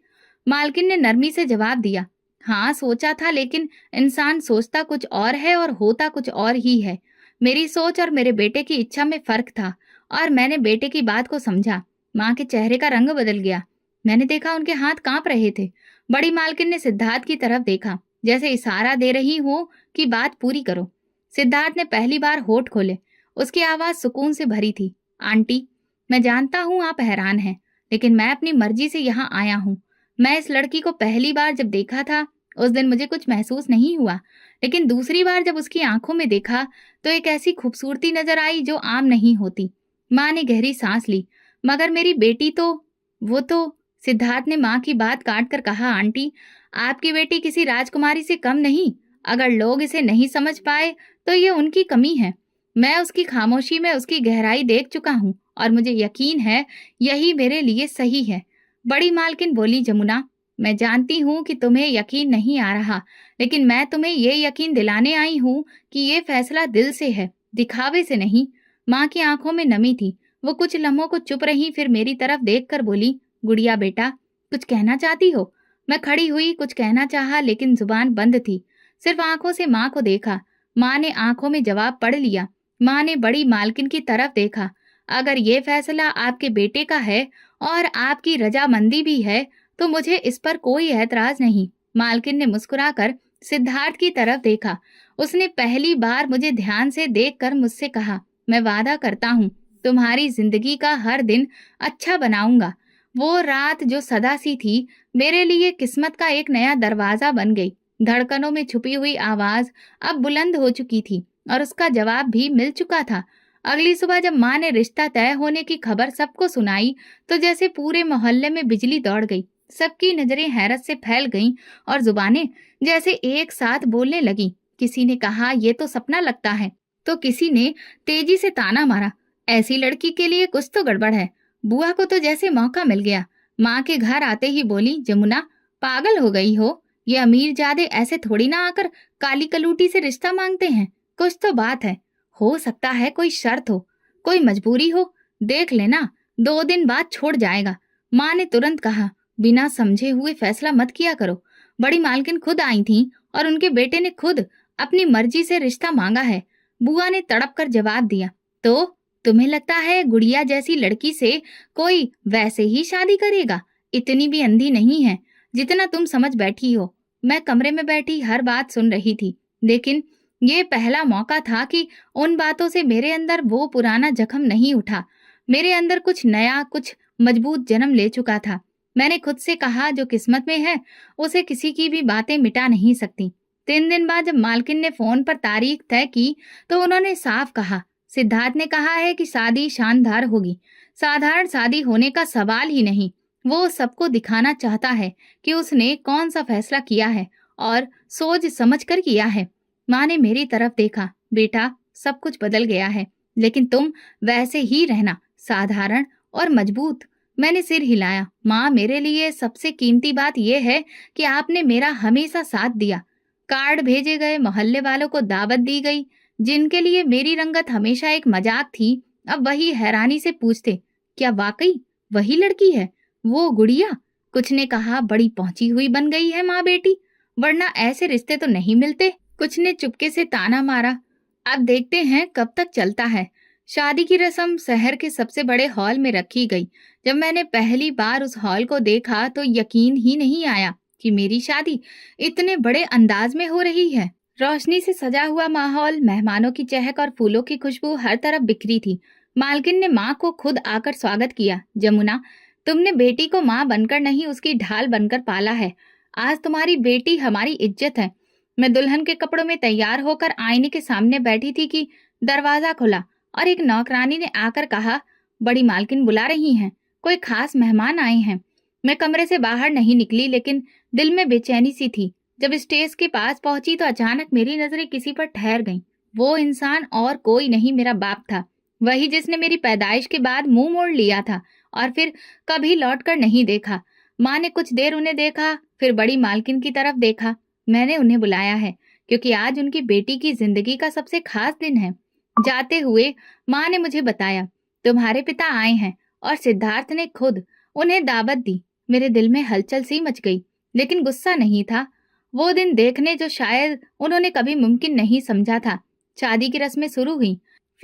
मालकिन ने नरमी से जवाब दिया, हाँ सोचा था, लेकिन इंसान सोचता कुछ और है और होता कुछ और ही है। मेरी सोच और मेरे बेटे की इच्छा में फर्क था, और मैंने बेटे की बात को समझा। माँ के चेहरे का रंग बदल गया। मैंने देखा उनके हाथ कांप रहे थे। बड़ी मालकिन ने सिद्धार्थ की तरफ देखा, जैसे इशारा दे रही हो कि बात पूरी करो। सिद्धार्थ ने पहली बार होठ खोले। उसकी आवाज सुकून से भरी थी, आंटी, मैं जानता हूँ आप हैरान हैं, लेकिन मैं अपनी मर्जी से यहाँ आया हूँ। मैं इस लड़की को पहली बार जब देखा था, उस दिन मुझे कुछ महसूस नहीं हुआ, लेकिन दूसरी बार जब उसकी आंखों में देखा तो एक ऐसी खूबसूरती नजर आई जो आम नहीं होती। माँ ने गहरी सांस ली, मगर मेरी बेटी तो, वो तो, सिद्धार्थ ने माँ की बात काट कर कहा, आंटी, आपकी बेटी किसी राजकुमारी से कम नहीं। अगर लोग इसे नहीं समझ पाए तो ये उनकी कमी है। मैं उसकी खामोशी में उसकी गहराई देख चुका हूँ, और मुझे यकीन है यही मेरे लिए सही है। बड़ी मालकिन बोली, जमुना, मैं जानती हूँ कि तुम्हें यकीन नहीं आ रहा, लेकिन मैं तुम्हें ये यकीन दिलाने आई हूँ कि ये फैसला दिल से है, दिखावे से नहीं। माँ की आंखों में नमी थी। वो कुछ लम्हों को चुप रही, फिर मेरी तरफ देखकर बोली, गुड़िया बेटा, कुछ कहना चाहती हो? मैं खड़ी हुई, कुछ कहना चाहा, लेकिन जुबान बंद थी। सिर्फ आंखों से माँ को देखा। माँ ने आंखों में जवाब पढ़ लिया। माँ ने बड़ी मालकिन की तरफ देखा। अगर ये फैसला आपके बेटे का है और आपकी रजामंदी भी है, तो मुझे इस पर कोई ऐतराज नहीं। मालकिन ने मुस्कुराकर सिद्धार्थ की तरफ देखा। उसने पहली बार मुझे ध्यान से देखकर मुझसे कहा, मैं वादा करता हूँ तुम्हारी जिंदगी का हर दिन अच्छा बनाऊंगा। वो रात जो सदा सी थी, मेरे लिए किस्मत का एक नया दरवाजा बन गई। धड़कनों में छुपी हुई आवाज अब बुलंद हो चुकी थी और उसका जवाब भी मिल चुका था। अगली सुबह जब माँ ने रिश्ता तय होने की खबर सबको सुनाई, तो जैसे पूरे मोहल्ले में बिजली दौड़ गई। सबकी नजरें हैरत से फैल गईं और जुबानें जैसे एक साथ बोलने लगी। किसी ने कहा, ये तो सपना लगता है, तो किसी ने तेजी से ताना मारा, ऐसी लड़की के लिए कुछ तो गड़बड़ है। बुआ को तो जैसे मौका मिल गया। माँ के घर आते ही बोली, जमुना, पागल हो गई हो? ये अमीरजादे ऐसे थोड़ी ना आकर काली कलूटी से रिश्ता मांगते हैं। कुछ तो बात है। हो सकता है कोई शर्त हो, कोई मजबूरी हो। देख लेना, 2 दिन बाद छोड़ जाएगा। माँ ने तुरंत कहा, बिना समझे हुए फैसला मत किया करो। बड़ी मालकिन खुद आई थी और उनके बेटे ने खुद अपनी मर्जी से रिश्ता मांगा है। बुआ ने तड़प कर जवाब दिया, तो तुम्हें लगता है गुड़िया जैसी लड़की से कोई वैसे ही शादी करेगा? इतनी भी अंधी नहीं है जितना तुम समझ बैठी हो। मैं कमरे में बैठी हर बात सुन रही थी, लेकिन ये पहला मौका था कि उन बातों से मेरे अंदर वो पुराना जख्म नहीं उठा। मेरे अंदर कुछ नया, कुछ मजबूत जन्म ले चुका था। मैंने खुद से कहा, जो किस्मत में है उसे किसी की भी बातें मिटा नहीं सकती। 3 दिन बाद जब मालकिन ने फोन पर तारीख तय की, तो उन्होंने साफ कहा, सिद्धार्थ ने कहा है कि शादी शानदार होगी। साधारण शादी होने का सवाल ही नहीं। वो सबको दिखाना चाहता है कि उसने कौन सा फैसला किया है और सोच समझ कर किया है। माँ ने मेरी तरफ देखा, बेटा, सब कुछ बदल गया है, लेकिन तुम वैसे ही रहना, साधारण और मजबूत। मैंने सिर हिलाया। माँ, मेरे लिए सबसे कीमती बात यह है कि आपने मेरा हमेशा साथ दिया। कार्ड भेजे गए, मोहल्ले वालों को दावत दी गई। जिनके लिए मेरी रंगत हमेशा एक मजाक थी, अब वही हैरानी से पूछते, क्या वाकई वही लड़की है, वो गुड़िया? कुछ ने कहा, बड़ी पहुंची हुई बन गई है माँ बेटी, वरना ऐसे रिश्ते तो नहीं मिलते। कुछ ने चुपके से ताना मारा, अब देखते हैं कब तक चलता है। शादी की रस्म शहर के सबसे बड़े हॉल में रखी गई। जब मैंने पहली बार उस हॉल को देखा तो यकीन ही नहीं आया कि मेरी शादी इतने बड़े अंदाज में हो रही है। रोशनी से सजा हुआ माहौल, मेहमानों की चहक और फूलों की खुशबू हर तरफ बिखरी थी। मालकिन ने माँ को खुद आकर स्वागत किया। जमुना, तुमने बेटी को माँ बनकर नहीं, उसकी ढाल बनकर पाला है। आज तुम्हारी बेटी हमारी इज्जत है। मैं दुल्हन के कपड़ों में तैयार होकर आईने के सामने बैठी थी कि दरवाजा खुला और एक नौकरानी ने आकर कहा, बड़ी मालकिन बुला रही हैं, कोई खास मेहमान आए हैं। मैं कमरे से बाहर नहीं निकली, लेकिन दिल में बेचैनी सी थी। जब स्टेज के पास पहुंची तो अचानक मेरी नजरें किसी पर ठहर गईं। वो इंसान और कोई नहीं, मेरा बाप था। वही जिसने मेरी पैदाइश के बाद मुंह मोड़ लिया था और फिर कभी लौटकर नहीं देखा। माँ ने कुछ देर उन्हें देखा, फिर बड़ी मालकिन की तरफ देखा। मैंने उन्हें बुलाया है क्योंकि आज उनकी बेटी की जिंदगी का सबसे खास दिन है। जाते हुए माँ ने मुझे बताया, तुम्हारे पिता आए हैं और सिद्धार्थ ने खुद उन्हें दावत दी। मेरे दिल में हलचल सी मच गई, लेकिन गुस्सा नहीं था। वो दिन देखने जो शायद उन्होंने कभी मुमकिन नहीं समझा था। शादी की रस्में शुरू हुई,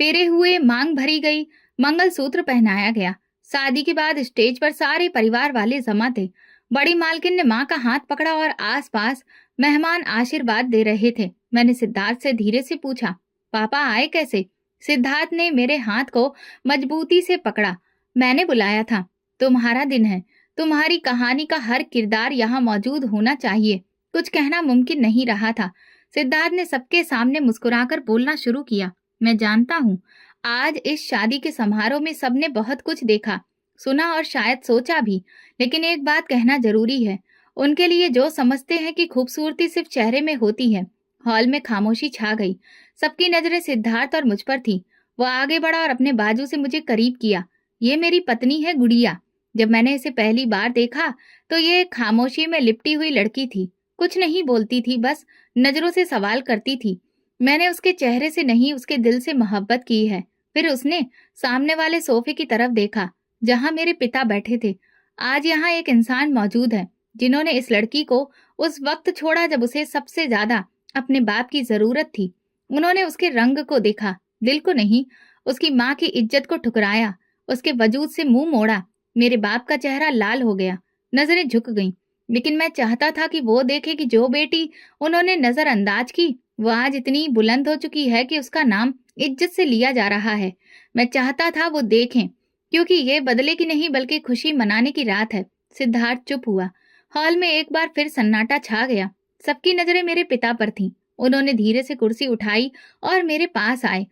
फेरे हुए, मांग भरी गई, मंगलसूत्र पहनाया गया। शादी के बाद स्टेज पर सारे परिवार वाले जमा थे। बड़ी मालकिन ने माँ का हाथ पकड़ा और आसपास मेहमान आशीर्वाद दे रहे थे। मैंने सिद्धार्थ से धीरे से पूछा, पापा आए कैसे? सिद्धार्थ ने मेरे हाथ को मजबूती से पकड़ा। मैंने बुलाया था, तुम्हारा दिन है, तुम्हारी कहानी का हर किरदार यहाँ मौजूद होना चाहिए। कुछ कहना मुमकिन नहीं रहा था। सिद्धार्थ ने सबके सामने मुस्कुराकर बोलना शुरू किया, मैं जानता हूँ आज इस शादी के समारोह में सबने बहुत कुछ देखा, सुना और शायद सोचा भी, लेकिन एक बात कहना जरूरी है। उनके लिए जो समझते हैं कि खूबसूरती सिर्फ चेहरे में होती है। हॉल में खामोशी छा गई। सबकी नजरें सिद्धार्थ और मुझ पर थी। वो आगे बढ़ा और अपने बाजू से मुझे करीब किया। ये मेरी पत्नी है गुड़िया। जब मैंने इसे पहली बार देखा तो ये खामोशी में लिपटी हुई लड़की थी। कुछ नहीं बोलती थी, बस नजरों से सवाल करती थी। मैंने उसके चेहरे से नहीं, उसके दिल से मोहब्बत की है। फिर उसने सामने वाले सोफे की तरफ देखा, जहां मेरे पिता बैठे थे। आज यहाँ एक इंसान मौजूद है जिन्होंने इस लड़की को उस वक्त छोड़ा जब उसे सबसे ज्यादा अपने बाप की जरूरत थी। उन्होंने उसके रंग को देखा, दिल को नहीं। उसकी माँ की इज्जत को ठुकराया, उसके वजूद से मुंह मोड़ा। मेरे बाप का चेहरा लाल हो गया, नजरें झुक गईं। लेकिन मैं चाहता था कि वो देखे कि जो बेटी उन्होंने नजरअंदाज की, वो आज इतनी बुलंद हो चुकी है कि उसका नाम इज्जत से लिया जा रहा है। मैं चाहता था वो देखें, क्योंकि ये बदले की नहीं बल्कि खुशी मनाने की रात है। सिद्धार्थ चुप हुआ। हॉल में एक बार फिर सन्नाटा छा गया। सबकी नजरें मेरे पिता पर थीं। उन्होंने धीरे से कुर्सी उठाई और मेरे पास आए।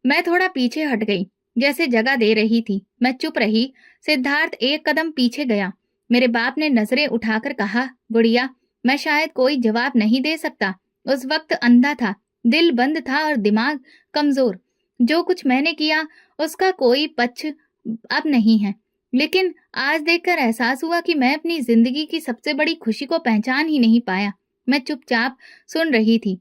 मैं थोड़ा पीछे हट गई, जैसे जगह दे रही थी। मैं चुप रही। सिद्धार्थ एक कदम पीछे गया। मेरे बाप ने नजरें उठाकर कहा, गुड़िया, मैं शायद कोई जवाब नहीं दे सकता। उस वक्त अंधा था, दिल बंद था और दिमाग कमजोर। जो कुछ मैंने किया उसका कोई पक्ष अब नहीं है। लेकिन आज देखकर एहसास हुआ कि मैं अपनी जिंदगी की सबसे बड़ी खुशी को पहचान ही नहीं पाया। मैं चुपचाप सुन रही थी।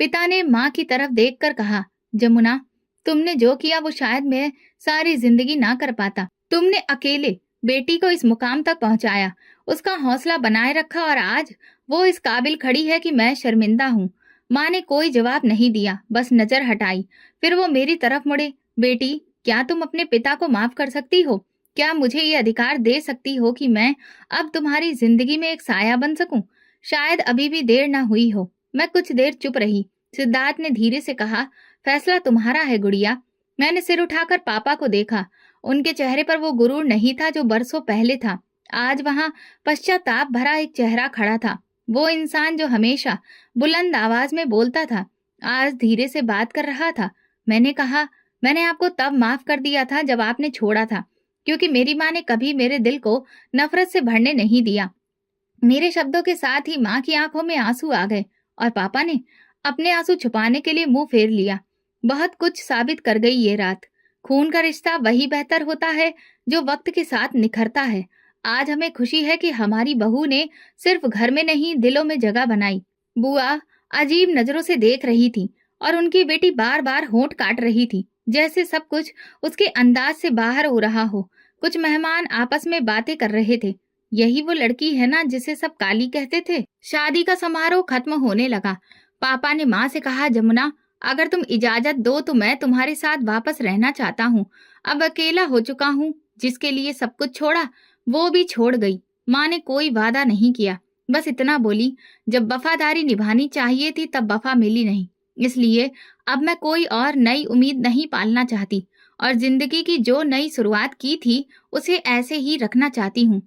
पिता ने माँ की तरफ देखकर कहा, जमुना, तुमने जो किया वो शायद मैं सारी जिंदगी ना कर पाता। तुमने अकेले बेटी को इस मुकाम तक पहुंचाया, उसका हौसला बनाए रखा और आज वो इस काबिल खड़ी है कि मैं शर्मिंदा हूँ। माँ ने कोई जवाब नहीं दिया, बस नजर हटाई। फिर वो मेरी तरफ मुड़े। बेटी, क्या तुम अपने पिता को माफ कर सकती हो? क्या मुझे ये अधिकार दे सकती हो कि मैं अब तुम्हारी जिंदगी में एक साया बन सकूं? शायद अभी भी देर ना हुई हो। मैं कुछ देर चुप रही। सिद्धार्थ ने धीरे से कहा, फैसला तुम्हारा है गुड़िया। मैंने सिर उठाकर पापा को देखा। उनके चेहरे पर वो गुरूर नहीं था जो बरसों पहले था। आज वहां पश्चाताप भरा एक चेहरा खड़ा था। वो इंसान जो हमेशा बुलंद आवाज में बोलता था, आज धीरे से बात कर रहा था। मैंने कहा, मैंने आपको तब माफ कर दिया था जब आपने छोड़ा था, क्योंकि मेरी माँ ने कभी मेरे दिल को नफरत से भरने नहीं दिया। मेरे शब्दों के साथ ही माँ की आंखों में आंसू आ गए और पापा ने अपने आंसू छुपाने के लिए मुंह फेर लिया। बहुत कुछ साबित कर गई ये रात। खून का रिश्ता वही बेहतर होता है जो वक्त के साथ निखरता है। आज हमें खुशी है कि हमारी बहू ने सिर्फ घर में नहीं, दिलों में जगह बनाई। बुआ अजीब नजरों से देख रही थी और उनकी बेटी बार बार होंठ काट रही थी, जैसे सब कुछ उसके अंदाज से बाहर हो रहा हो। कुछ मेहमान आपस में बातें कर रहे थे। यही वो लड़की है ना जिसे सब काली कहते थे? शादी का समारोह खत्म होने लगा। पापा ने माँ से कहा, जमुना, अगर तुम इजाजत दो तो मैं तुम्हारे साथ वापस रहना चाहता हूँ। अब अकेला हो चुका हूँ। जिसके लिए सब कुछ छोड़ा वो भी छोड़ गई। माँ ने कोई वादा नहीं किया, बस इतना बोली, जब वफादारी निभानी चाहिए थी तब वफा मिली नहीं। इसलिए अब मैं कोई और नई उम्मीद नहीं पालना चाहती और जिंदगी की जो नई शुरुआत की थी उसे ऐसे ही रखना चाहती हूँ।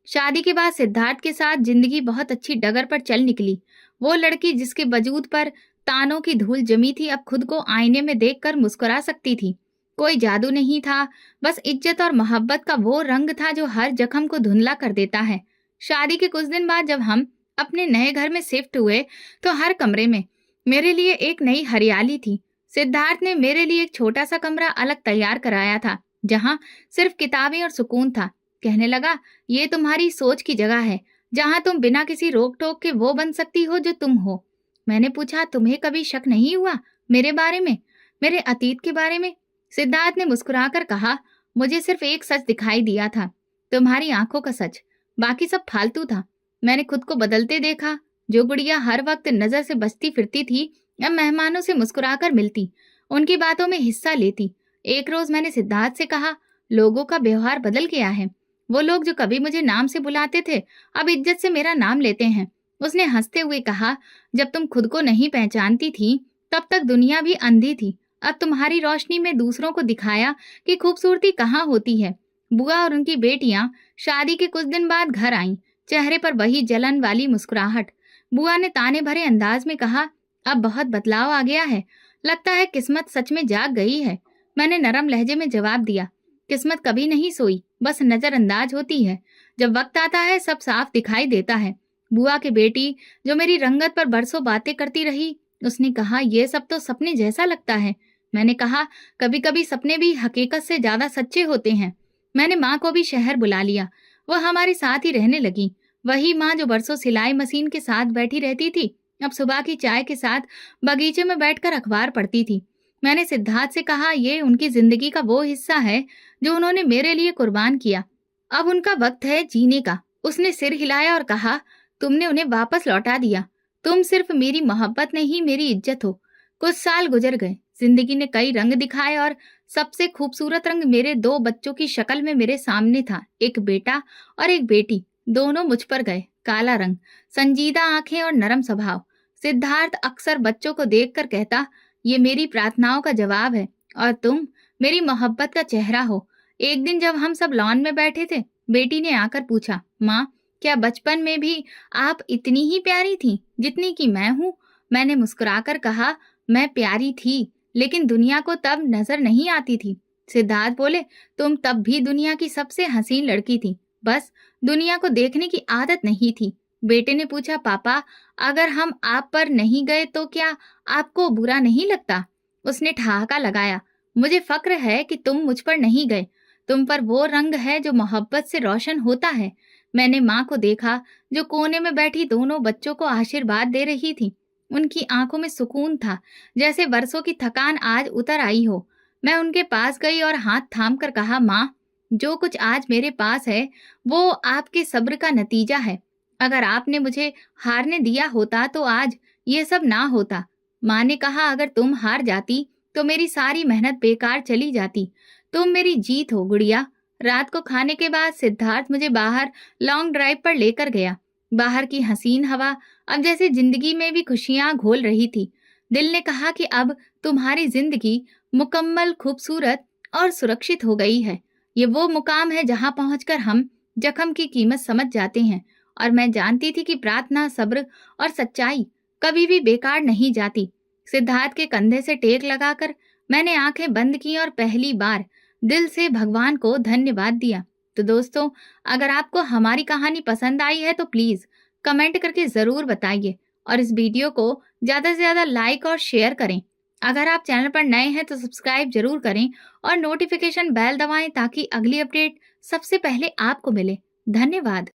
शादी के बाद सिद्धार्थ के साथ जिंदगी बहुत अच्छी डगर पर चल निकली। वो लड़की जिसके वजूद पर तानों की धूल जमी थी, अब खुद को आईने में देखकर मुस्कुरा सकती थी। कोई जादू नहीं था, बस इज्जत और मोहब्बत का वो रंग था जो हर जख्म को धुंधला कर देता है। शादी के कुछ दिन बाद जब हम अपने नए घर में शिफ्ट हुए तो हर कमरे में मेरे लिए एक नई हरियाली थी। सिद्धार्थ ने मेरे लिए एक छोटा सा कमरा अलग तैयार कराया था, जहाँ सिर्फ किताबें और सुकून था। कहने लगा, ये तुम्हारी सोच की जगह है, जहाँ तुम बिना किसी रोक टोक के वो बन सकती हो जो तुम हो। मैंने पूछा, तुम्हें कभी शक नहीं हुआ मेरे बारे में, मेरे अतीत के बारे में? सिद्धार्थ ने मुस्कुराकर कहा, मुझे सिर्फ एक सच दिखाई दिया था, तुम्हारी आंखों का सच। बाकी सब फालतू था। मैंने खुद को बदलते देखा। जो गुड़िया हर वक्त नजर से बचती फिरती थी, अब मेहमानों से मुस्कुराकर मिलती, उनकी बातों में हिस्सा लेती। एक रोज मैंने सिद्धार्थ से कहा, लोगों का व्यवहार बदल गया है। वो लोग जो कभी मुझे नाम से बुलाते थे, अब इज्जत से मेरा नाम लेते हैं। उसने हंसते हुए कहा, जब तुम खुद को नहीं पहचानती थी तब तक दुनिया भी अंधी थी। अब तुम्हारी रोशनी में दूसरों को दिखाया कि खूबसूरती कहाँ होती है। बुआ और उनकी बेटियां शादी के कुछ दिन बाद घर आईं, चेहरे पर वही जलन वाली मुस्कुराहट। बुआ ने ताने भरे अंदाज में कहा, अब बहुत बदलाव आ गया है, लगता है किस्मत सच में जाग गई है। मैंने नरम लहजे में जवाब दिया, किस्मत कभी नहीं सोई, बस नजरअंदाज होती है। जब वक्त आता है सब साफ दिखाई देता है। बुआ की बेटी जो मेरी रंगत पर बरसों बातें करती रही, उसने कहा, ये सब तो सपने जैसा लगता है। मैंने कहा, कभी कभी सपने भी हकीकत से ज्यादा सच्चे होते हैं। मैंने माँ को भी शहर बुला लिया। वह हमारे साथ ही रहने लगी। वही माँ जो बरसों सिलाई मशीन के साथ बैठी रहती थी, अब सुबह की चाय के साथ बगीचे में बैठकर अखबार पढ़ती थी। मैंने सिद्धार्थ से कहा, ये उनकी जिंदगी का वो हिस्सा है जो उन्होंने मेरे लिए कुर्बान किया। अब उनका वक्त है जीने का। उसने सिर हिलाया और कहा, तुमने उन्हें वापस लौटा दिया। तुम सिर्फ मेरी मोहब्बत नहीं, मेरी इज्जत हो। कुछ साल गुजर गए, जिंदगी ने कई रंग दिखाए और सबसे खूबसूरत रंग मेरे दो बच्चों की शक्ल में मेरे सामने था, एक बेटा और एक बेटी। दोनों मुझ पर गए, काला रंग, संजीदा आंखें और नरम स्वभाव। सिद्धार्थ अक्सर बच्चों को देखकर कहता, ये मेरी प्रार्थनाओं का जवाब है और तुम मेरी मोहब्बत का चेहरा हो। एक दिन जब हम सब लॉन में बैठे थे, बेटी ने आकर पूछा, माँ, क्या बचपन में भी आप इतनी ही प्यारी थी जितनी कि मैं हूँ? मैंने मुस्कुराकर कहा, मैं प्यारी थी, लेकिन दुनिया को तब नजर नहीं आती थी। सिद्धार्थ बोले, तुम तब भी दुनिया की सबसे हसीन लड़की थी, बस दुनिया को देखने की आदत नहीं थी। बेटे ने पूछा, पापा, अगर हम आप पर नहीं गए तो क्या आपको बुरा नहीं लगता? उसने ठहाका लगाया, मुझे फक्र है कि तुम मुझ पर नहीं गए। तुम पर वो रंग है जो मोहब्बत से रोशन होता है। मैंने माँ को देखा, जो कोने में बैठी दोनों बच्चों को आशीर्वाद दे रही थी। उनकी आंखों में सुकून था, जैसे बरसों की थकान आज उतर आई हो। मैं उनके पास गई और हाथ थाम कर कहा, माँ, जो कुछ आज मेरे पास है वो आपके सब्र का नतीजा है। अगर आपने मुझे हारने दिया होता तो आज ये सब ना होता। माँ ने कहा, अगर तुम हार जाती तो मेरी सारी मेहनत बेकार चली जाती। तुम मेरी जीत हो गुड़िया। रात को खाने के बाद सिद्धार्थ मुझे बाहर लॉन्ग ड्राइव पर लेकर गया। बाहर की हसीन हवा अब जैसे जिंदगी में भी खुशियां घोल रही थी। दिल ने कहा कि अब तुम्हारी जिंदगी मुकम्मल, खूबसूरत और सुरक्षित हो गई है। ये वो मुकाम है जहां पहुंचकर हम जख्म की कीमत समझ जाते हैं। और मैं जानती थी कि प्रार्थना, सब्र और सच्चाई कभी भी बेकार नहीं जाती। सिद्धार्थ के कंधे से टेक लगाकर मैंने आंखें बंद की और पहली बार दिल से भगवान को धन्यवाद दिया। तो दोस्तों, अगर आपको हमारी कहानी पसंद आई है तो प्लीज कमेंट करके जरूर बताइए और इस वीडियो को ज्यादा से ज्यादा लाइक और शेयर करें। अगर आप चैनल पर नए हैं तो सब्सक्राइब जरूर करें और नोटिफिकेशन बेल दबाएं ताकि अगली अपडेट सबसे पहले आपको मिले। धन्यवाद।